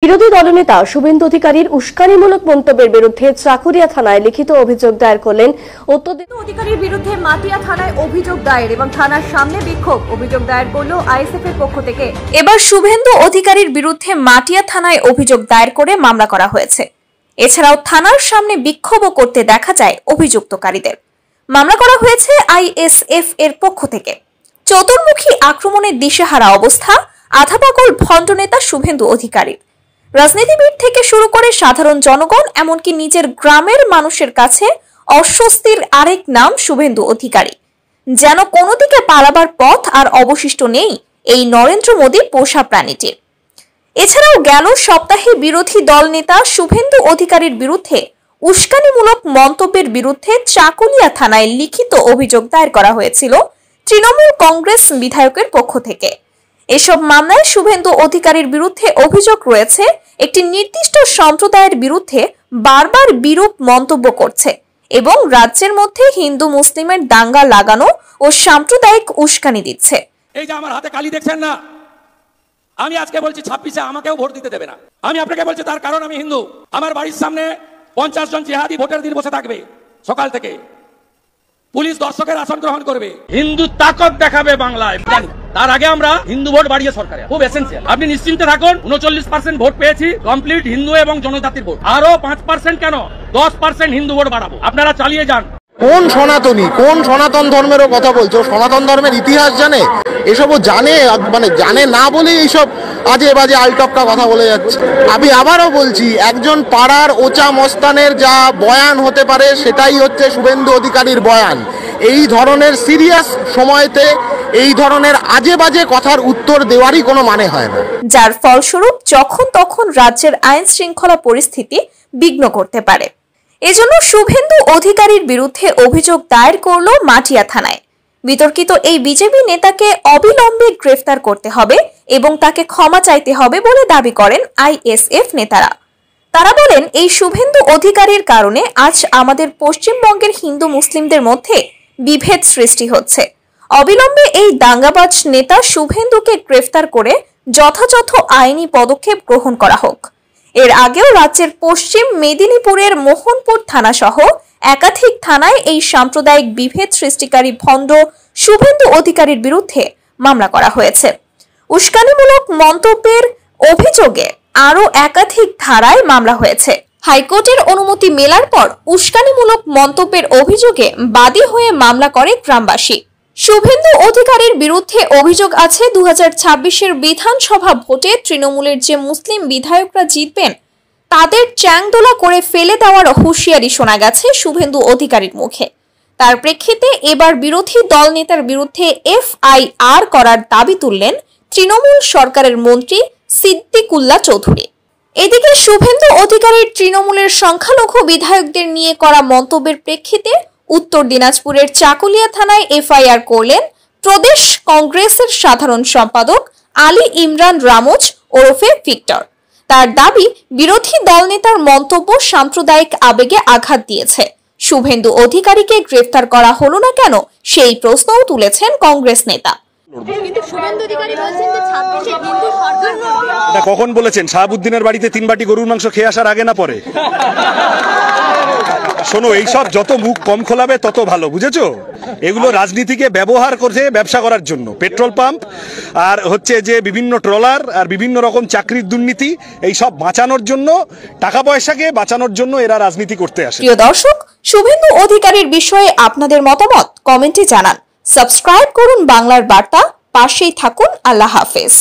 বিরোধী দলনেতা শুভেন্দু অধিকারীর উস্কানিমূলক মন্তব্যের বিরুদ্ধে চাকুরিয়া থানায় লিখিত অভিযোগ দায়ের করলেন। অধিকারীর বিরুদ্ধে মাটিয়া থানায় অভিযোগ দায়ের এবং থানার সামনে বিক্ষোভ। অভিযোগ দায়ের করল আইএসএফ এর পক্ষ থেকে। এবার শুভেন্দু অধিকারীর বিরুদ্ধে মাটিয়া থানায় অভিযোগ দায়ের করে মামলা করা হয়েছে। এছাড়াও থানার সামনে বিক্ষোভও করতে দেখা যায় অভিযুক্তকারীদের। মামলা করা হয়েছে আইএসএফ এর পক্ষ থেকে। চতুর্মুখী আক্রমণের দিশেহারা অবস্থা আধাপাগল ভণ্ড নেতা শুভেন্দু অধিকারীর। রাজনীতিবিদ থেকে শুরু করে সাধারণ জনগণ এমনকি নিজের গ্রামের মানুষের কাছে অস্বস্তির আরেক নাম শুভেন্দু অধিকারী। যেন কোনো দিকে পালাবার পথ আর অবশিষ্ট নেই এই নরেন্দ্র মোদী পোষা প্রাণীটির। এছাড়াও গেল সপ্তাহে বিরোধী দল নেতা শুভেন্দু অধিকারীর বিরুদ্ধে উস্কানিমূলক মন্তব্যের বিরুদ্ধে চাকুলিয়া থানায় লিখিত অভিযোগ দায়ের করা হয়েছিল তৃণমূল কংগ্রেস বিধায়কের পক্ষ থেকে। এসব মামলায় শুভেন্দু অধিকারীর বিরুদ্ধে অভিযোগ রয়েছে একটি নির্দিষ্ট সম্প্রদায়ের বিরুদ্ধে বারবার বিরূপ মন্তব্য করছে এবং রাজ্যের মধ্যে হিন্দু মুসলিমের দাঙ্গা লাগানো ও সাম্প্রদায়িক উস্কানি দিচ্ছে। এই যে আমার হাতে কালি দেখছেন না, আমি আজকে বলছি 26-এ আমাকেও ভোট দিতে দেবে না। আমি আপনাকে বলছি তার কারণ আমি হিন্দু। আমার বাড়ির সামনে 50 জন জিহাদি ভোটের দিন বসে থাকবে সকাল থেকে। পুলিশ দর্শকের আসন গ্রহণ করবে, হিন্দু তাকত দেখাবে বাংলায়। তার আগে আমরা হিন্দু ভোট বাড়িয়ে সরকারে খুব এসেন্সিয়াল। আপনি নিশ্চিন্তে থাকুন, 39% ভোট পেয়েছি কমপ্লিট হিন্দু এবং জনজাতির ভোট। আরো 5% কেন 10% হিন্দু ভোট বাড়াবো। আপনারা চালিয়ে যান। কোন সনাতনী, কোন সনাতন ধর্মেরও কথা বলছো? সনাতন ধর্মের ইতিহাস জানে? এসবও জানে, মানে জানে না বলেই এইসব আজে বাজে আলটপকা কথা বলে যাচ্ছে। আমি আবারও বলছি, একজন পাড়ার ওচা মস্তানের যা বয়ান হতে পারে সেটাই হচ্ছে শুভেন্দু অধিকারীর বয়ান। এই ধরনের সিরিয়াস সময়তে এই ধরনের আজে বাজে কথার উত্তর দেওয়ারই কোনো মানে হয় না, যার ফলস্বরূপ যখন তখন রাজ্যের আইন শৃঙ্খলা পরিস্থিতি বিঘ্ন করতে পারে। এজন্য শুভেন্দু অধিকারীর বিরুদ্ধে অভিযোগ দায়ের করল মাটিয়া থানায়। বিতর্কিত এই বিজেপি নেতাকে অবিলম্বে গ্রেফতার করতে হবে এবং তাকে ক্ষমা চাইতে হবে বলে দাবি করেন আইএসএফ নেতারা। তারা বলেন, এই শুভেন্দু অধিকারীর কারণে আজ আমাদের পশ্চিমবঙ্গের হিন্দু মুসলিমদের মধ্যে বিভেদ সৃষ্টি হচ্ছে। অবিলম্বে এই দাঙ্গাবাজ নেতা শুভেন্দুকে গ্রেফতার করে যথাযথ আইনি পদক্ষেপ গ্রহণ করা হোক। এর আগেও রাজ্যের পশ্চিম মেদিনীপুরের মোহনপুর থানা সহ একাধিক থানায় এই সাম্প্রদায়িক বিভেদ সৃষ্টিকারী ভণ্ড শুভেন্দু অধিকারীর বিরুদ্ধে মামলা করা হয়েছে। উস্কানিমূলক মন্তব্যের অভিযোগে আরও একাধিক ধারায় মামলা হয়েছে। হাইকোর্টের অনুমতি মেলার পর উস্কানিমূলক মন্তব্যের অভিযোগে বাদী হয়ে মামলা করে গ্রামবাসী। শুভেন্দু অধিকারীর বিরুদ্ধে অভিযোগ আছে 2026-এর বিধানসভা ভোটে তৃণমূলের যে মুসলিম বিধায়করা জিতবেন তাদের চ্যাংদোলা করে ফেলে দেওয়ার হুঁশিয়ারি শোনা গেছে শুভেন্দু অধিকারীর মুখে। তার প্রেক্ষিতে এবার বিরোধী দল নেতার বিরুদ্ধে এফআইআর করার দাবি তুললেন তৃণমূল সরকারের মন্ত্রী সিদ্দিকুল্লাহ চৌধুরী। এদিকে শুভেন্দু অধিকারীর তৃণমূলের সংখ্যালঘু বিধায়কদের নিয়ে করা মন্তব্যের প্রেক্ষিতে উত্তর দিনাজপুরের চাকুলিয়া থানায় এফআইআর করলেন প্রদেশ কংগ্রেসের সাধারণ সম্পাদক আলী ইমরান রামোজ ওরফে ভিক্টর। তার দাবি, বিরোধী দলনেতার মন্তব্য সাম্প্রদায়িক আবেগে আঘাত দিয়েছে। শুভেন্দু অধিকারীকে গ্রেফতার করা হলো না কেন সেই প্রশ্নও তুলেছেন কংগ্রেস নেতা। এটা কখন বলেছেন? শাহাবুদ্দিনের বাড়িতে 3 বাটি গরুর মাংস খেয়ে আসার আগে না পরে? শোনো, এইসব যত মুখ কম খোলাবে তত ভালো, বুঝেছো? এগুলো রাজনীতিকে ব্যবহার করছে ব্যবসা করার জন্য। পেট্রোল পাম্প আর হচ্ছে যে বিভিন্ন ট্রলার আর বিভিন্ন রকম চাকরির দুর্নীতি, এইসব বাঁচানোর জন্য, টাকা পয়সাকে বাঁচানোর জন্য এরা রাজনীতি করতে আসে। প্রিয় দর্শক, শুভেন্দু অধিকারীর বিষয়ে আপনাদের মতামত কমেন্টে জানান। সাবস্ক্রাইব করুন বাংলার বার্তা, পাশেই থাকুন। আল্লাহ হাফেজ।